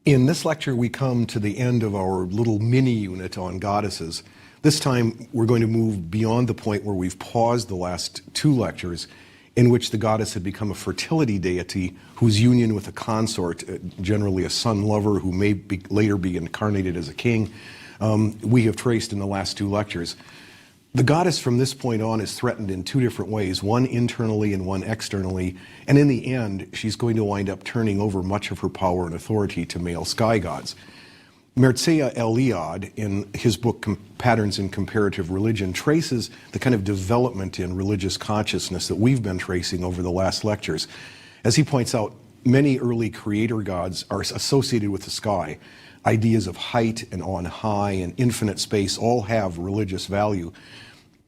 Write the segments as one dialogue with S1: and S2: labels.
S1: In this lecture, we come to the end of our little mini unit on goddesses. This time, we're going to move beyond the point where we've paused the last two lectures, in which the goddess had become a fertility deity whose union with a consort, generally a son lover who may later be incarnated as a king, we have traced in the last two lectures. The goddess from this point on is threatened in two different ways, one internally and one externally, and in the end, she's going to wind up turning over much of her power and authority to male sky gods. Mircea Eliade, in his book Patterns in Comparative Religion, traces the kind of development in religious consciousness that we've been tracing over the last lectures. As he points out, many early creator gods are associated with the sky. Ideas of height and on high and infinite space all have religious value.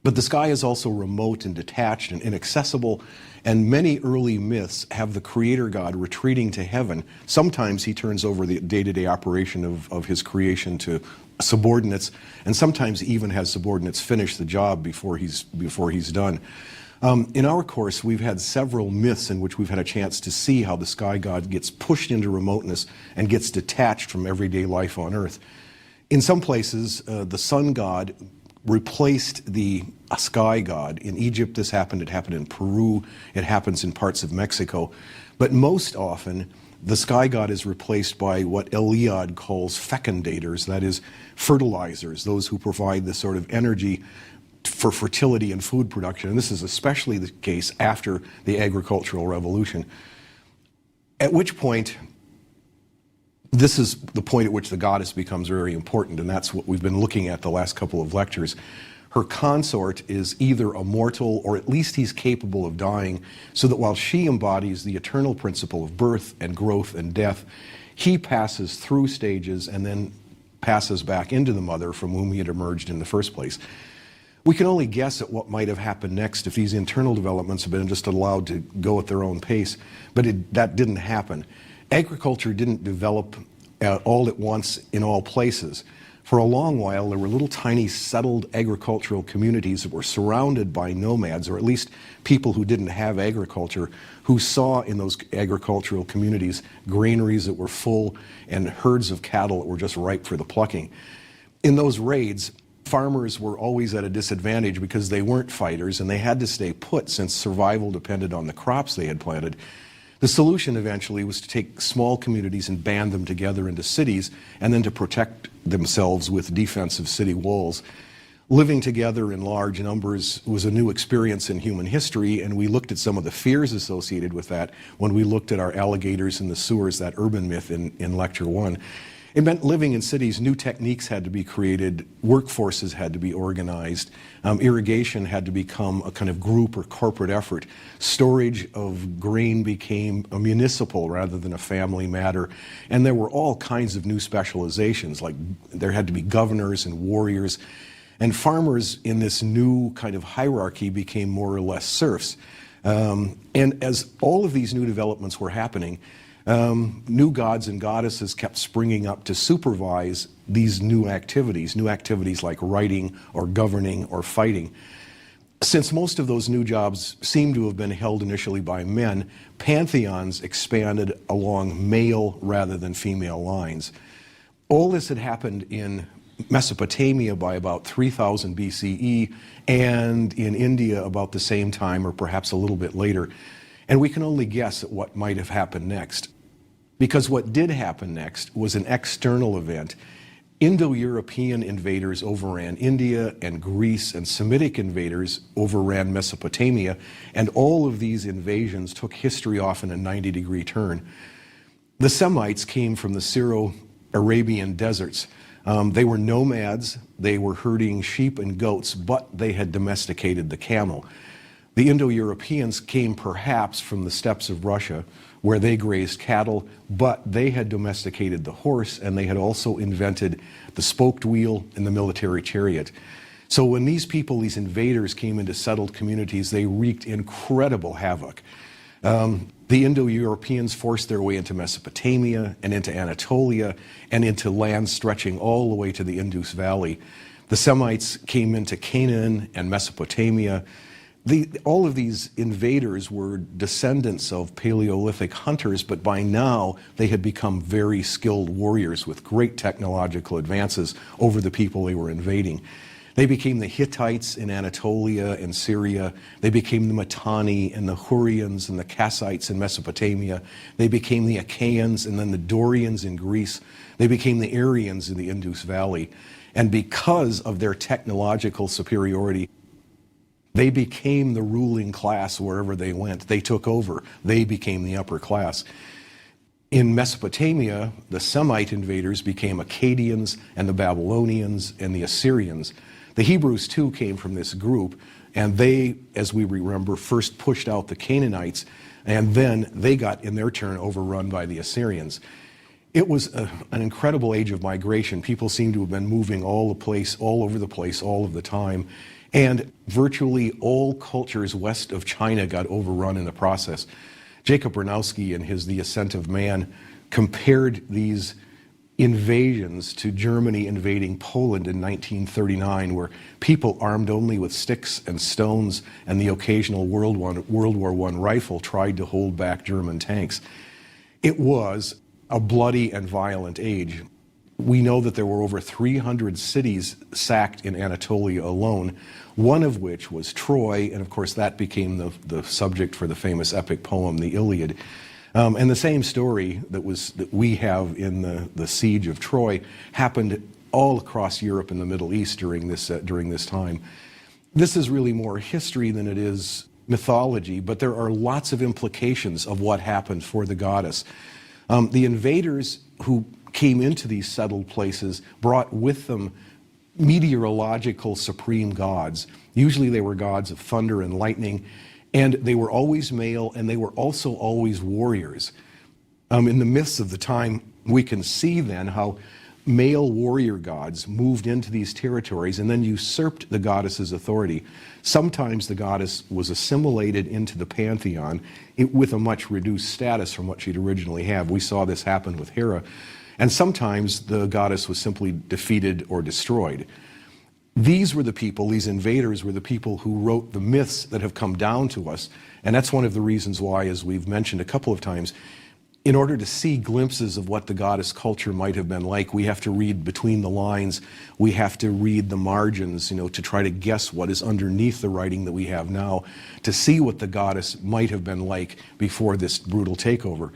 S1: But the sky is also remote and detached and inaccessible, and many early myths have the creator god retreating to heaven. Sometimes he turns over the day-to-day operation of his creation to subordinates, and sometimes even has subordinates finish the job before he's done. In our course, we've had several myths in which we've had a chance to see how the sky god gets pushed into remoteness and gets detached from everyday life on Earth. In some places, the sun god replaced the sky god. In Egypt, this happened. It happened in Peru. It happens in parts of Mexico. But most often, the sky god is replaced by what Eliade calls fecundators, that is, fertilizers, those who provide the sort of energy for fertility and food production. And this is especially the case after the agricultural revolution. At which point, this is the point at which the goddess becomes very important, and that's what we've been looking at the last couple of lectures. Her consort is either a mortal, or at least he's capable of dying, so that while she embodies the eternal principle of birth and growth and death, he passes through stages and then passes back into the mother from whom he had emerged in the first place. We can only guess at what might have happened next if these internal developments had been just allowed to go at their own pace, but that didn't happen. Agriculture didn't develop all at once in all places. For a long while, there were little tiny settled agricultural communities that were surrounded by nomads, or at least people who didn't have agriculture, who saw in those agricultural communities granaries that were full and herds of cattle that were just ripe for the plucking. In those raids, farmers were always at a disadvantage because they weren't fighters and they had to stay put since survival depended on the crops they had planted. The solution eventually was to take small communities and band them together into cities and then to protect themselves with defensive city walls. Living together in large numbers was a new experience in human history, and we looked at some of the fears associated with that when we looked at our alligators in the sewers, that urban myth in Lecture 1. It meant living in cities, new techniques had to be created, workforces had to be organized, irrigation had to become a kind of group or corporate effort, storage of grain became a municipal rather than a family matter, and there were all kinds of new specializations, like there had to be governors and warriors, and farmers in this new kind of hierarchy became more or less serfs. And as all of these new developments were happening, new gods and goddesses kept springing up to supervise these new activities like writing or governing or fighting. Since most of those new jobs seem to have been held initially by men, pantheons expanded along male rather than female lines. All this had happened in Mesopotamia by about 3000 BCE and in India about the same time or perhaps a little bit later. And we can only guess at what might have happened next. Because what did happen next was an external event. Indo-European invaders overran India and Greece, and Semitic invaders overran Mesopotamia, and all of these invasions took history off in a 90-degree turn. The Semites came from the Syro-Arabian deserts. They were nomads, they were herding sheep and goats, but they had domesticated the camel. The Indo-Europeans came perhaps from the steppes of Russia, where they grazed cattle, but they had domesticated the horse, and they had also invented the spoked wheel and the military chariot. So when these people, these invaders, came into settled communities, they wreaked incredible havoc. The Indo-Europeans forced their way into Mesopotamia and into Anatolia and into lands stretching all the way to the Indus Valley. The Semites came into Canaan and Mesopotamia. All of these invaders were descendants of Paleolithic hunters, but by now they had become very skilled warriors with great technological advances over the people they were invading. They became the Hittites in Anatolia and Syria. They became the Mitanni and the Hurrians and the Kassites in Mesopotamia. They became the Achaeans and then the Dorians in Greece. They became the Aryans in the Indus Valley. And because of their technological superiority, they became the ruling class wherever they went. They took over. They became the upper class. In Mesopotamia, the Semite invaders became Akkadians and the Babylonians and the Assyrians. The Hebrews, too, came from this group, and they, as we remember, first pushed out the Canaanites, and then they got, in their turn, overrun by the Assyrians. It was an incredible age of migration. People seem to have been moving all over the place, all of the time. And virtually all cultures west of China got overrun in the process. Jacob Bernowski, in his The Ascent of Man, compared these invasions to Germany invading Poland in 1939, where people armed only with sticks and stones and the occasional World War I rifle tried to hold back German tanks. It was a bloody and violent age. We know that there were over 300 cities sacked in Anatolia alone, one of which was Troy, and of course that became the subject for the famous epic poem, the Iliad. And the same story that we have in the siege of Troy happened all across Europe and the Middle East during this time. This is really more history than it is mythology, but there are lots of implications of what happened for the goddess. The invaders who came into these settled places brought with them meteorological supreme gods. Usually they were gods of thunder and lightning, and they were always male, and they were also always warriors. In the myths of the time, we can see then how male warrior gods moved into these territories and then usurped the goddess's authority. Sometimes the goddess was assimilated into the pantheon with a much reduced status from what she'd originally had. We saw this happen with Hera. And sometimes the goddess was simply defeated or destroyed. These invaders were the people who wrote the myths that have come down to us. And that's one of the reasons why, as we've mentioned a couple of times, in order to see glimpses of what the goddess culture might have been like, we have to read between the lines. We have to read the margins, to try to guess what is underneath the writing that we have now, to see what the goddess might have been like before this brutal takeover.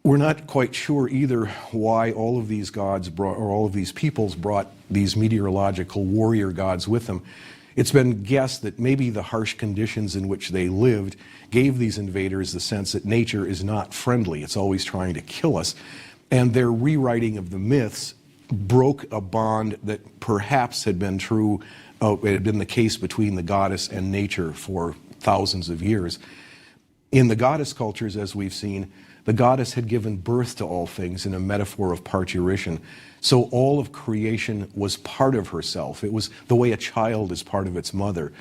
S1: We're not quite sure either why all of these gods all of these peoples brought these meteorological warrior gods with them. It's been guessed that maybe the harsh conditions in which they lived gave these invaders the sense that nature is not friendly. It's always trying to kill us. And their rewriting of the myths broke a bond that perhaps had been true, it had been the case between the goddess and nature for thousands of years. In the goddess cultures, as we've seen, the goddess had given birth to all things in a metaphor of parturition. So all of creation was part of herself. It was the way a child is part of its mother.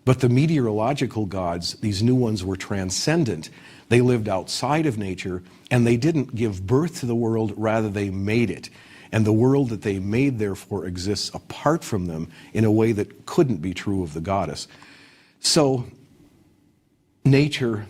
S1: But the meteorological gods, these new ones, were transcendent. They lived outside of nature, and they didn't give birth to the world, rather they made it. And the world that they made, therefore, exists apart from them in a way that couldn't be true of the goddess. So nature,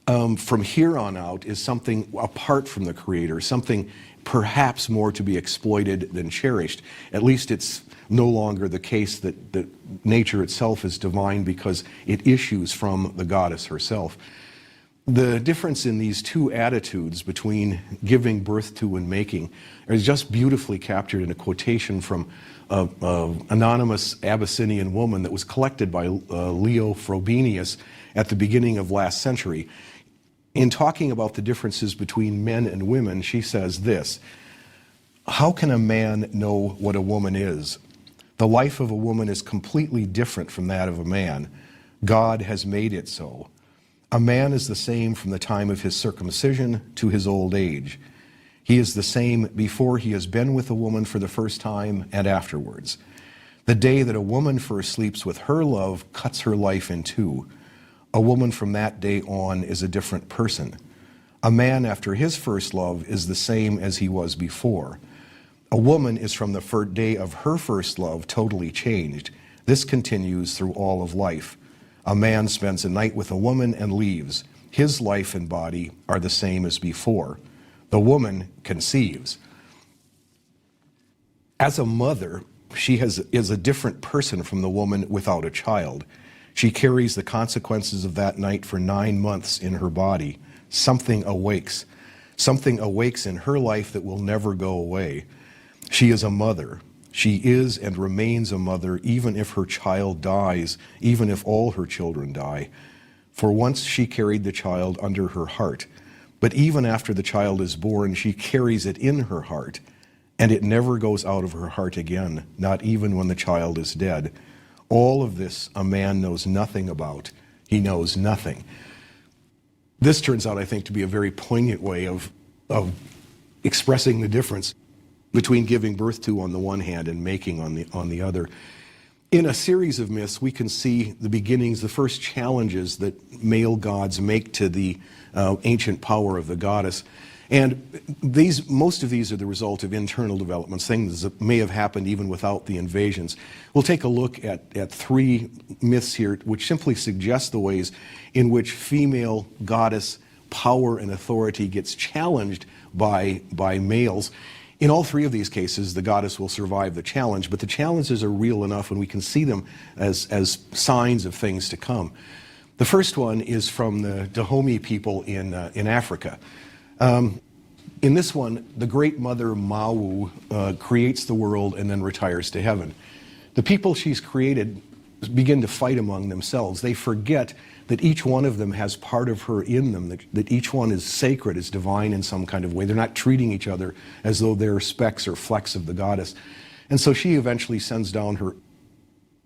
S1: from here on out, is something apart from the Creator, something perhaps more to be exploited than cherished. At least it's no longer the case that nature itself is divine because it issues from the goddess herself. The difference in these two attitudes between giving birth to and making is just beautifully captured in a quotation from an anonymous Abyssinian woman that was collected by Leo Frobenius at the beginning of last century. In talking about the differences between men and women, she says this: "How can a man know what a woman is? The life of a woman is completely different from that of a man. God has made it so. A man is the same from the time of his circumcision to his old age. He is the same before he has been with a woman for the first time and afterwards. The day that a woman first sleeps with her love cuts her life in two. A woman from that day on is a different person. A man after his first love is the same as he was before. A woman is from the day of her first love totally changed. This continues through all of life. A man spends a night with a woman and leaves. His life and body are the same as before. The woman conceives. As a mother, she is a different person from the woman without a child. She carries the consequences of that night for 9 months in her body. Something awakes. Something awakes in her life that will never go away. She is a mother. She is and remains a mother even if her child dies, even if all her children die. For once she carried the child under her heart. But even after the child is born, she carries it in her heart. And it never goes out of her heart again, not even when the child is dead. All of this a man knows nothing about. He knows nothing. This turns out, I think, to be a very poignant way of expressing the difference between giving birth to on the one hand and making on the other. In a series of myths, we can see the beginnings, the first challenges that male gods make to the ancient power of the goddess. And most of these are the result of internal developments, things that may have happened even without the invasions. We'll take a look at 3 myths here, which simply suggest the ways in which female goddess power and authority gets challenged by males. In all 3 of these cases, the goddess will survive the challenge, but the challenges are real enough and we can see them as signs of things to come. The first one is from the Dahomey people in Africa. In this one, the great mother Mawu creates the world and then retires to heaven. The people she's created begin to fight among themselves. They forget that each one of them has part of her in them, that each one is sacred, is divine in some kind of way. They're not treating each other as though they're specks or flecks of the goddess. And so she eventually sends down her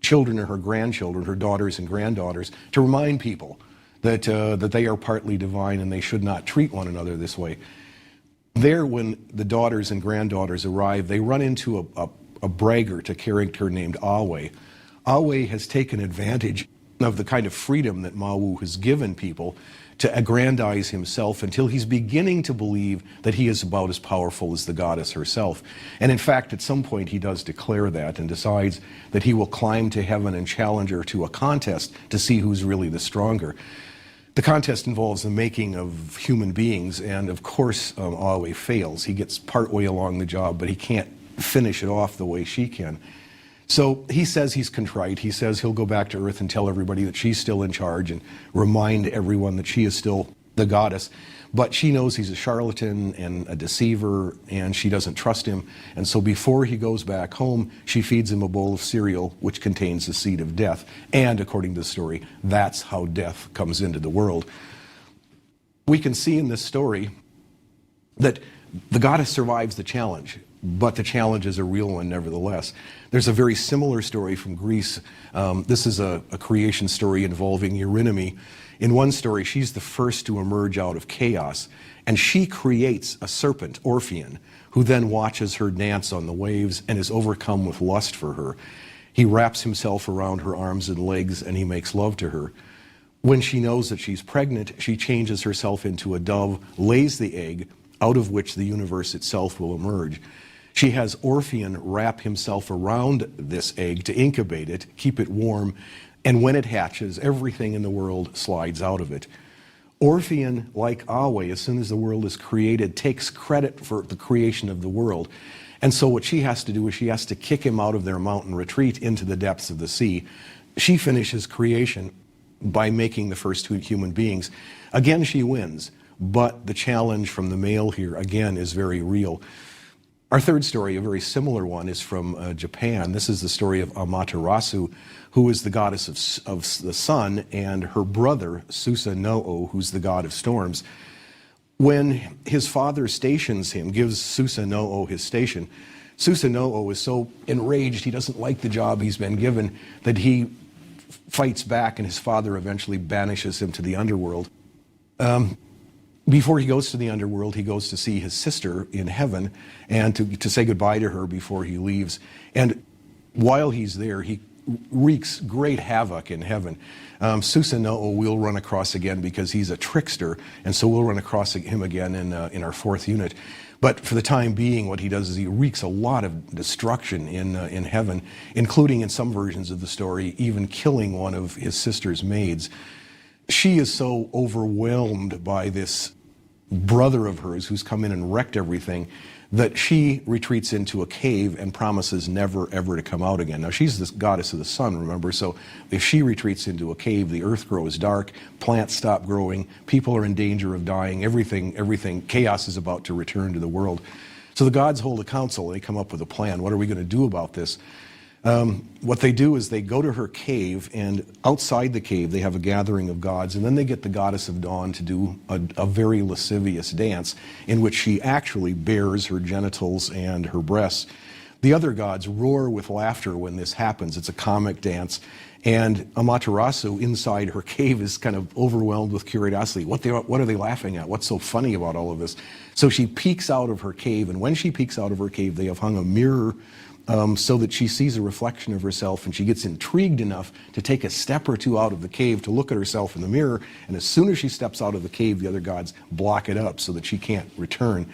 S1: children or her grandchildren, her daughters and granddaughters, to remind people that they are partly divine and they should not treat one another this way. There, when the daughters and granddaughters arrive, they run into a braggart, a character named Awe. Awe has taken advantage of the kind of freedom that Mawu has given people to aggrandize himself until he's beginning to believe that he is about as powerful as the goddess herself. And in fact, at some point he does declare that and decides that he will climb to heaven and challenge her to a contest to see who's really the stronger. The contest involves the making of human beings, and of course Awe fails. He gets partway along the job, but he can't finish it off the way she can. So he says he's contrite. He says he'll go back to Earth and tell everybody that she's still in charge and remind everyone that she is still the goddess. But she knows he's a charlatan and a deceiver, and she doesn't trust him. And so before he goes back home, she feeds him a bowl of cereal which contains the seed of death. And according to the story, that's how death comes into the world. We can see in this story that the goddess survives the challenge, but the challenge is a real one nevertheless. There's a very similar story from Greece. This is a creation story involving Eurynome. In one story, she's the first to emerge out of chaos, and she creates a serpent, Orpheon, who then watches her dance on the waves and is overcome with lust for her. He wraps himself around her arms and legs, and he makes love to her. When she knows that she's pregnant, she changes herself into a dove, lays the egg, out of which the universe itself will emerge. She has Orpheon wrap himself around this egg to incubate it, keep it warm, and when it hatches, everything in the world slides out of it. Orpheon, like Awe, as soon as the world is created, takes credit for the creation of the world. And so what she has to do is she has to kick him out of their mountain retreat into the depths of the sea. She finishes creation by making the first 2 human beings. Again, she wins, but the challenge from the male here, again, is very real. Our third story, a very similar one, is from Japan. This is the story of Amaterasu, who is the goddess of the sun, and her brother, Susanoo, who's the god of storms. When his father stations him, gives Susanoo his station, Susanoo is so enraged, he doesn't like the job he's been given, that he fights back, and his father eventually banishes him to the underworld. Before he goes to the underworld, he goes to see his sister in heaven and to say goodbye to her before he leaves. And while he's there, he wreaks great havoc in heaven. Susanoo we'll run across again because he's a trickster, and so we'll run across him again in our 4th unit. But for the time being, what he does is he wreaks a lot of destruction in heaven, including in some versions of the story, even killing one of his sister's maids. She is so overwhelmed by this brother of hers who's come in and wrecked everything that she retreats into a cave and promises never ever to come out again. Now she's the goddess of the sun, remember, so if she retreats into a cave, the earth grows dark, plants stop growing, people are in danger of dying, everything, chaos is about to return to the world. So the gods hold a council and they come up with a plan. What are we going to do about this? What they do is they go to her cave, and outside the cave they have a gathering of gods, and then they get the goddess of dawn to do a very lascivious dance in which she actually bares her genitals and her breasts. The other gods roar with laughter when this happens. It's a comic dance, and Amaterasu inside her cave is kind of overwhelmed with curiosity. What are they laughing at? What's so funny about all of this? So she peeks out of her cave, and when she peeks out of her cave, they have hung a mirror so that she sees a reflection of herself, and she gets intrigued enough to take a step or two out of the cave to look at herself in the mirror, and as soon as she steps out of the cave, the other gods block it up so that she can't return.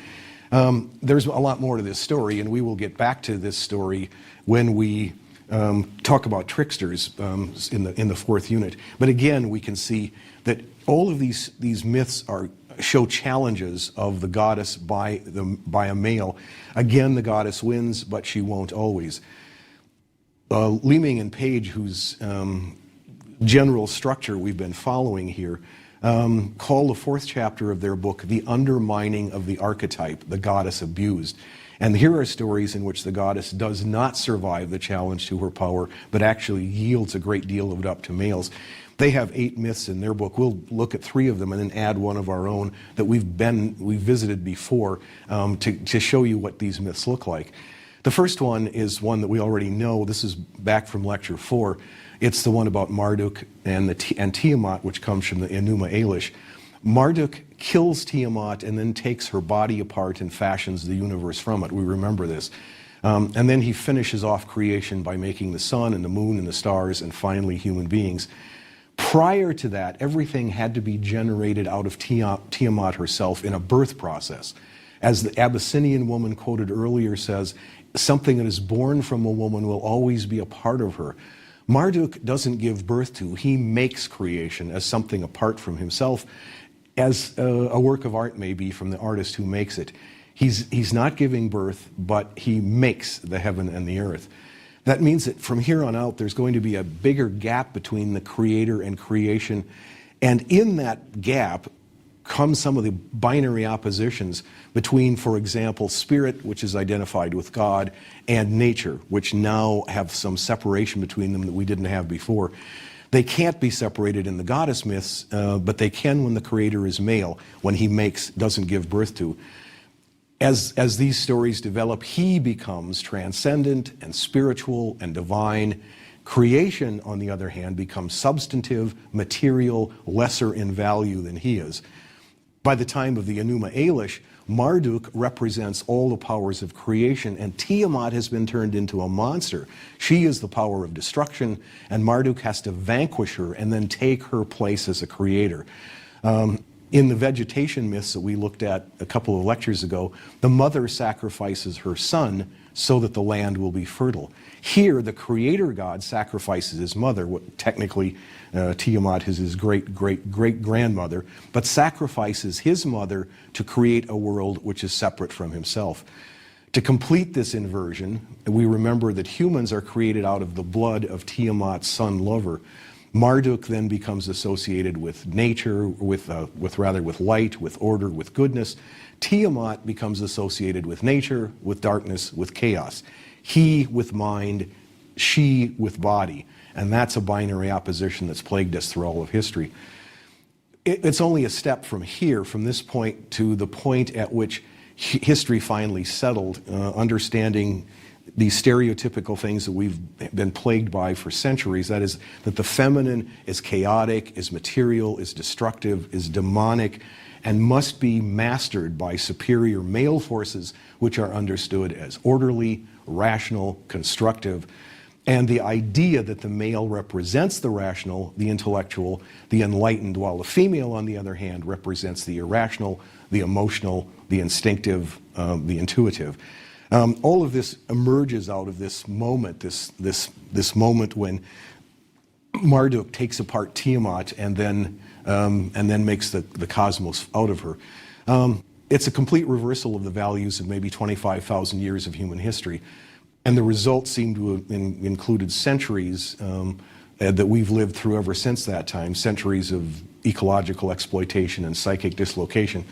S1: There's a lot more to this story, and we will get back to this story when we talk about tricksters in the fourth unit. But again, we can see that all of these myths show challenges of the goddess by a male. Again, the goddess wins, but she won't always. Leeming and Page, whose general structure we've been following here, call the fourth chapter of their book The Undermining of the Archetype, the Goddess Abused. And here are stories in which the goddess does not survive the challenge to her power, but actually yields a great deal of it up to males. They have 8 myths in their book. We'll look at 3 of them and then add one of our own that we've visited before to show you what these myths look like. The first one is one that we already know. This is back from lecture 4. It's the one about Marduk and Tiamat, which comes from the Enuma Elish. Marduk kills Tiamat and then takes her body apart and fashions the universe from it. We remember this. And then he finishes off creation by making the sun and the moon and the stars and finally human beings. Prior to that, everything had to be generated out of Tiamat herself in a birth process. As the Abyssinian woman quoted earlier says, something that is born from a woman will always be a part of her. Marduk doesn't give birth to, he makes creation as something apart from himself, as a work of art may be from the artist who makes it. He's not giving birth, but he makes the heaven and the earth. That means that from here on out, there's going to be a bigger gap between the creator and creation. And in that gap come some of the binary oppositions between, for example, spirit, which is identified with God, and nature, which now have some separation between them that we didn't have before. They can't be separated in the goddess myths, but they can when the creator is male, when he doesn't give birth to. As these stories develop, he becomes transcendent and spiritual and divine. Creation, on the other hand, becomes substantive, material, lesser in value than he is. By the time of the Enuma Elish, Marduk represents all the powers of creation, and Tiamat has been turned into a monster. She is the power of destruction, and Marduk has to vanquish her and then take her place as a creator. In the vegetation myths that we looked at a couple of lectures ago, the mother sacrifices her son so that the land will be fertile. Here, the creator god sacrifices his mother, what technically Tiamat is his great-great-great-grandmother, but sacrifices his mother to create a world which is separate from himself. To complete this inversion, we remember that humans are created out of the blood of Tiamat's son lover. Marduk then becomes associated with nature, with light, with order, with goodness. Tiamat becomes associated with nature, with darkness, with chaos. He with mind, she with body. And that's a binary opposition that's plagued us through all of history. It's only a step from here, from this point, to the point at which history finally settled, understanding these stereotypical things that we've been plagued by for centuries, that is, that the feminine is chaotic, is material, is destructive, is demonic, and must be mastered by superior male forces, which are understood as orderly, rational, constructive. And the idea that the male represents the rational, the intellectual, the enlightened, while the female, on the other hand, represents the irrational, the emotional, the instinctive, the intuitive. All of this emerges out of this moment, this moment when Marduk takes apart Tiamat and then makes the cosmos out of her. It's a complete reversal of the values of maybe 25,000 years of human history. And the results seem to have included centuries that we've lived through ever since that time, centuries of ecological exploitation and psychic dislocation.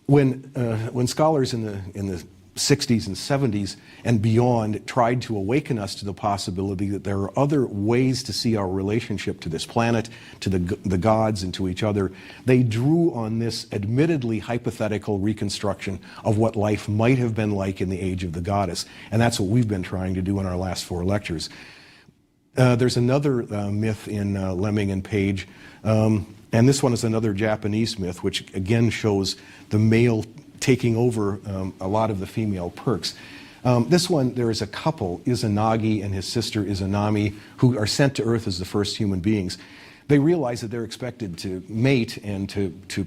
S1: When scholars in the 60s and 70s and beyond tried to awaken us to the possibility that there are other ways to see our relationship to this planet, to the gods, and to each other, they drew on this admittedly hypothetical reconstruction of what life might have been like in the age of the goddess. And that's what we've been trying to do in our last 4 lectures. There's another myth in Lemming and Page, and this one is another Japanese myth, which again shows the male taking over a lot of the female perks. This one, there is a couple, Izanagi and his sister Izanami, who are sent to Earth as the first human beings. They realize that they're expected to mate and to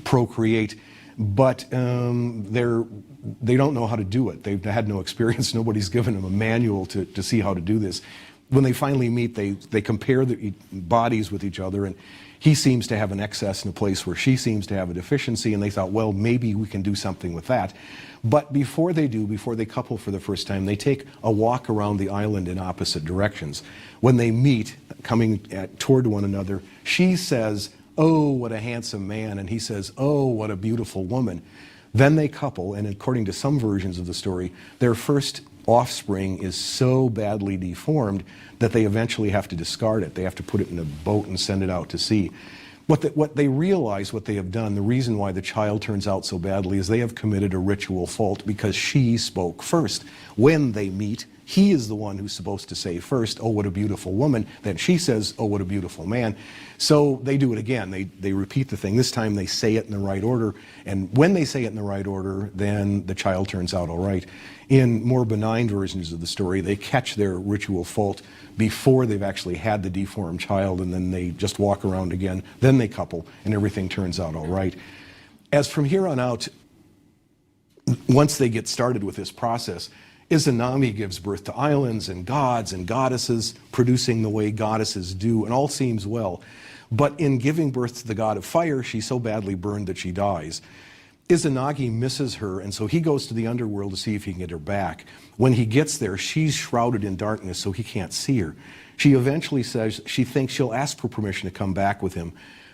S1: procreate, but they don't know how to do it. They've had no experience. Nobody's given them a manual to see how to do this. When they finally meet, they compare the bodies with each other, and he seems to have an excess in a place where she seems to have a deficiency, and they thought, well, maybe we can do something with that. But before they couple for the first time, they take a walk around the island in opposite directions. When they meet, coming toward one another, she says, "Oh, what a handsome man," and he says, "Oh, what a beautiful woman." Then they couple, and according to some versions of the story, their first offspring is so badly deformed that they eventually have to discard it. They have to put it in a boat and send it out to sea. What they realize, what they have done, the reason why the child turns out so badly is they have committed a ritual fault because she spoke first. When they meet, he is the one who's supposed to say first, "Oh, what a beautiful woman." Then she says, "Oh, what a beautiful man." So they do it again. They repeat the thing. This time they say it in the right order. And when they say it in the right order, then the child turns out all right. In more benign versions of the story, they catch their ritual fault before they've actually had the deformed child, and then they just walk around again. Then they couple, and everything turns out all right. As from here on out, once they get started with this process, Izanami gives birth to islands and gods and goddesses, producing the way goddesses do, and all seems well. But in giving birth to the god of fire, she's so badly burned that she dies. Izanagi misses her, and so he goes to the underworld to see if he can get her back. When he gets there, she's shrouded in darkness, so he can't see her. She eventually says she thinks she'll ask for permission to come back with him,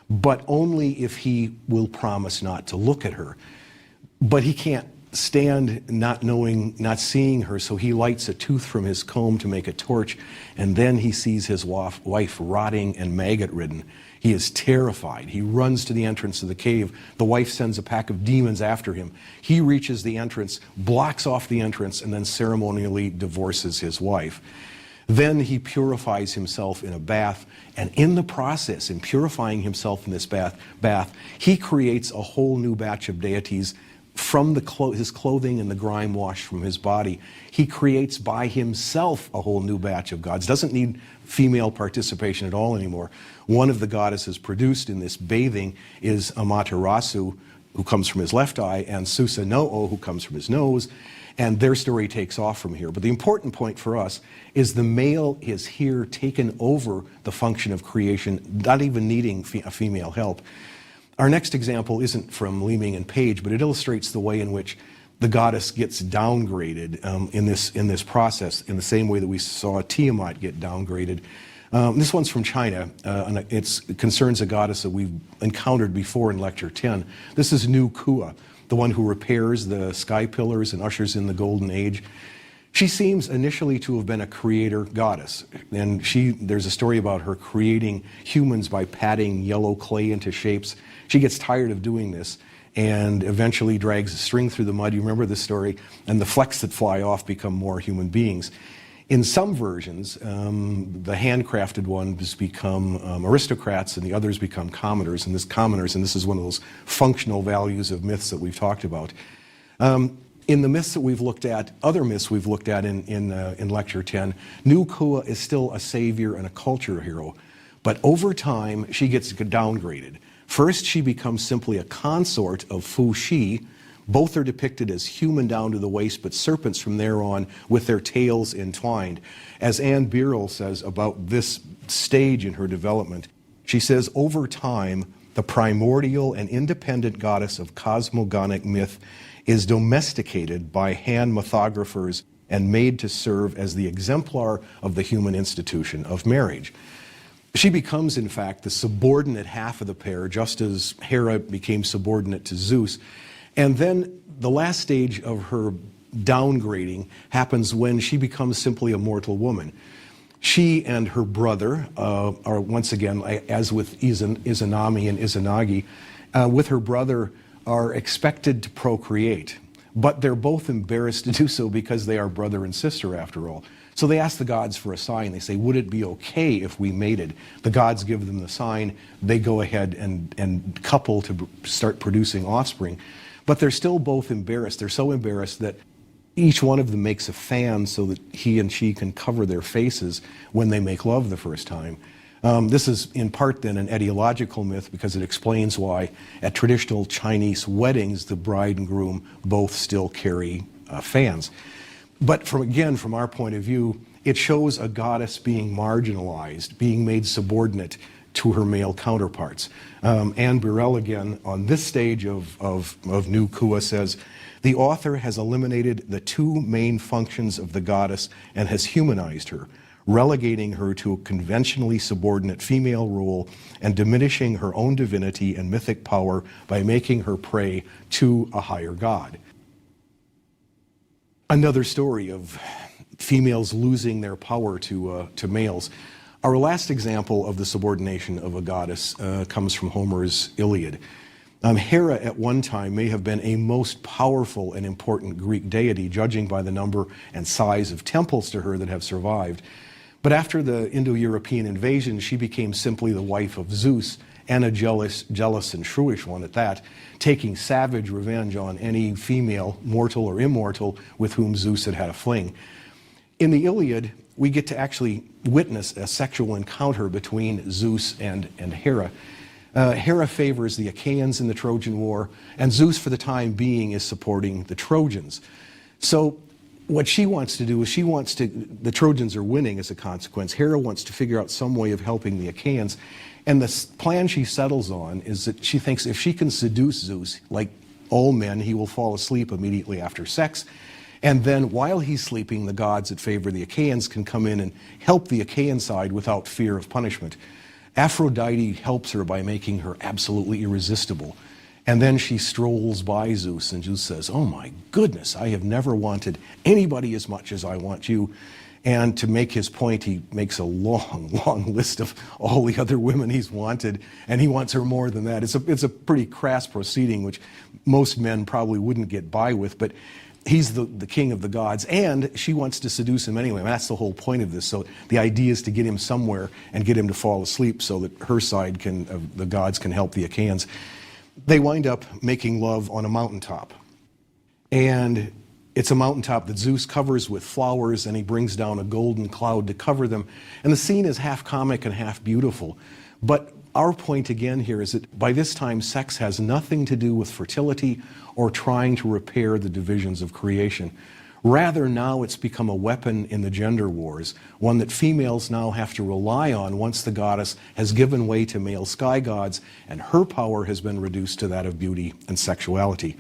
S1: but only if he will promise not to look at her. But he can't stand not seeing her, so he lights a tooth from his comb to make a torch, and then he sees his wife rotting and maggot-ridden. He is terrified. He runs to the entrance of the cave. The wife sends a pack of demons after him. He reaches the entrance, blocks off the entrance, and then ceremonially divorces his wife. Then he purifies himself in a bath, and in the process, in purifying himself in this bath, he creates a whole new batch of deities from his clothing and the grime washed from his body. He creates by himself a whole new batch of gods. Doesn't need female participation at all anymore. One of the goddesses produced in this bathing is Amaterasu, who comes from his left eye, and Susanoo, who comes from his nose, and their story takes off from here. But the important point for us is the male is here taken over the function of creation, not even needing female help. Our next example isn't from Lemming and Page, but it illustrates the way in which the goddess gets downgraded in this process, in the same way that we saw Tiamat get downgraded. This one's from China, and it concerns a goddess that we've encountered before in Lecture 10. This is Nu Kua, the one who repairs the sky pillars and ushers in the Golden Age. She seems initially to have been a creator goddess, and there's a story about her creating humans by patting yellow clay into shapes. She gets tired of doing this and eventually drags a string through the mud. You remember this story? And the flecks that fly off become more human beings. In some versions, the handcrafted ones become aristocrats and the others become commoners, and this is one of those functional values of myths that we've talked about. In the myths that we've looked at, other myths we've looked at in Lecture 10, New Kua is still a savior and a culture hero. But over time, she gets downgraded. First, she becomes simply a consort of Fu Shi. Both are depicted as human down to the waist, but serpents from there on with their tails entwined. As Anne Birrell says about this stage in her development, she says, over time, the primordial and independent goddess of cosmogonic myth is domesticated by hand mythographers and made to serve as the exemplar of the human institution of marriage. She becomes, in fact, the subordinate half of the pair, just as Hera became subordinate to Zeus. And then the last stage of her downgrading happens when she becomes simply a mortal woman. She and her brother are, once again, as with Izanami and Izanagi, with her brother are expected to procreate. But they're both embarrassed to do so because they are brother and sister, after all. So they ask the gods for a sign. They say, would it be okay if we mated? The gods give them the sign. They go ahead and couple to start producing offspring. But they're still both embarrassed. They're so embarrassed that each one of them makes a fan so that he and she can cover their faces when they make love the first time. This is in part then an etiological myth because it explains why at traditional Chinese weddings the bride and groom both still carry fans. But from our point of view, it shows a goddess being marginalized, being made subordinate to her male counterparts. Anne Birrell again on this stage of New Kua says, the author has eliminated the two main functions of the goddess and has humanized her, relegating her to a conventionally subordinate female role and diminishing her own divinity and mythic power by making her prey to a higher god. Another story of females losing their power to males. Our last example of the subordination of a goddess comes from Homer's Iliad. Hera at one time may have been a most powerful and important Greek deity, judging by the number and size of temples to her that have survived. But after the Indo-European invasion, she became simply the wife of Zeus, and a jealous and shrewish one at that, taking savage revenge on any female, mortal or immortal, with whom Zeus had had a fling. In the Iliad, we get to actually witness a sexual encounter between Zeus and Hera. Hera favors the Achaeans in the Trojan War, and Zeus, for the time being, is supporting the Trojans. So what she wants to do is the Trojans are winning as a consequence. Hera wants to figure out some way of helping the Achaeans. And the plan she settles on is that she thinks if she can seduce Zeus, like all men, he will fall asleep immediately after sex. And then while he's sleeping, the gods that favor the Achaeans can come in and help the Achaean side without fear of punishment. Aphrodite helps her by making her absolutely irresistible. And then she strolls by Zeus, and Zeus says, oh my goodness, I have never wanted anybody as much as I want you. And to make his point, he makes a long, long list of all the other women he's wanted, and he wants her more than that. It's a pretty crass proceeding, which most men probably wouldn't get by with, but he's the king of the gods, and she wants to seduce him anyway. That's the whole point of this. So the idea is to get him somewhere and get him to fall asleep so that her side the gods can help the Achaeans. They wind up making love on a mountaintop. And it's a mountaintop that Zeus covers with flowers, and he brings down a golden cloud to cover them. And the scene is half comic and half beautiful. But our point again here is that by this time, sex has nothing to do with fertility or trying to repair the divisions of creation. Rather, now it's become a weapon in the gender wars, one that females now have to rely on once the goddess has given way to male sky gods, and her power has been reduced to that of beauty and sexuality.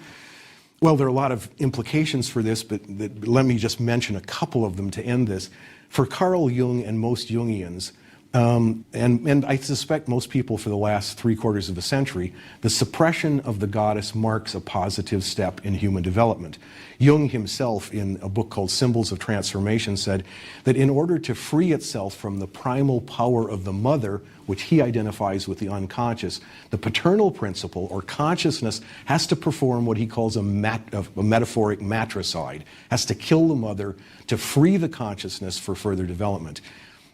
S1: Well, there are a lot of implications for this, but let me just mention a couple of them to end this. For Carl Jung and most Jungians, and I suspect most people for the last 3/4 of a century, the suppression of the goddess marks a positive step in human development. Jung himself, in a book called Symbols of Transformation, said that in order to free itself from the primal power of the mother, which he identifies with the unconscious, the paternal principle, or consciousness, has to perform what he calls a metaphoric matricide, has to kill the mother to free the consciousness for further development.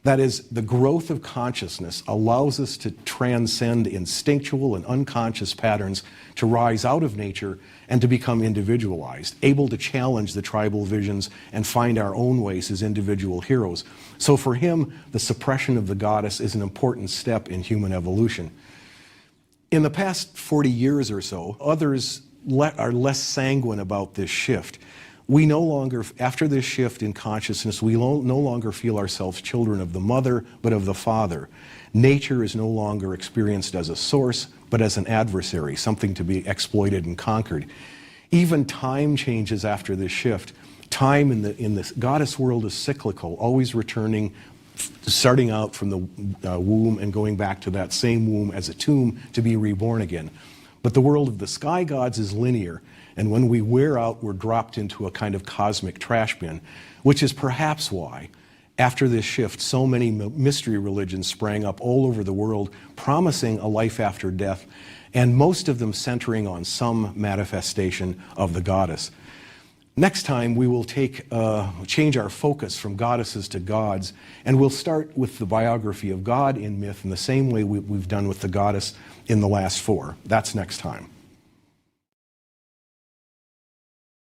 S1: That is, the growth of consciousness allows us to transcend instinctual and unconscious patterns, to rise out of nature and to become individualized, able to challenge the tribal visions and find our own ways as individual heroes. So for him, the suppression of the goddess is an important step in human evolution. In the past 40 years or so, others are less sanguine about this shift. We no longer, after this shift in consciousness, we no longer feel ourselves children of the mother, but of the father. Nature is no longer experienced as a source, but as an adversary, something to be exploited and conquered. Even time changes after this shift. Time in the goddess world is cyclical, always returning, starting out from the womb and going back to that same womb as a tomb to be reborn again. But the world of the sky gods is linear, and when we wear out, we're dropped into a kind of cosmic trash bin, which is perhaps why, after this shift, so many mystery religions sprang up all over the world, promising a life after death, and most of them centering on some manifestation of the goddess. Next time, we will change our focus from goddesses to gods, and we'll start with the biography of God in myth in the same way we've done with the goddess in the last four. That's next time.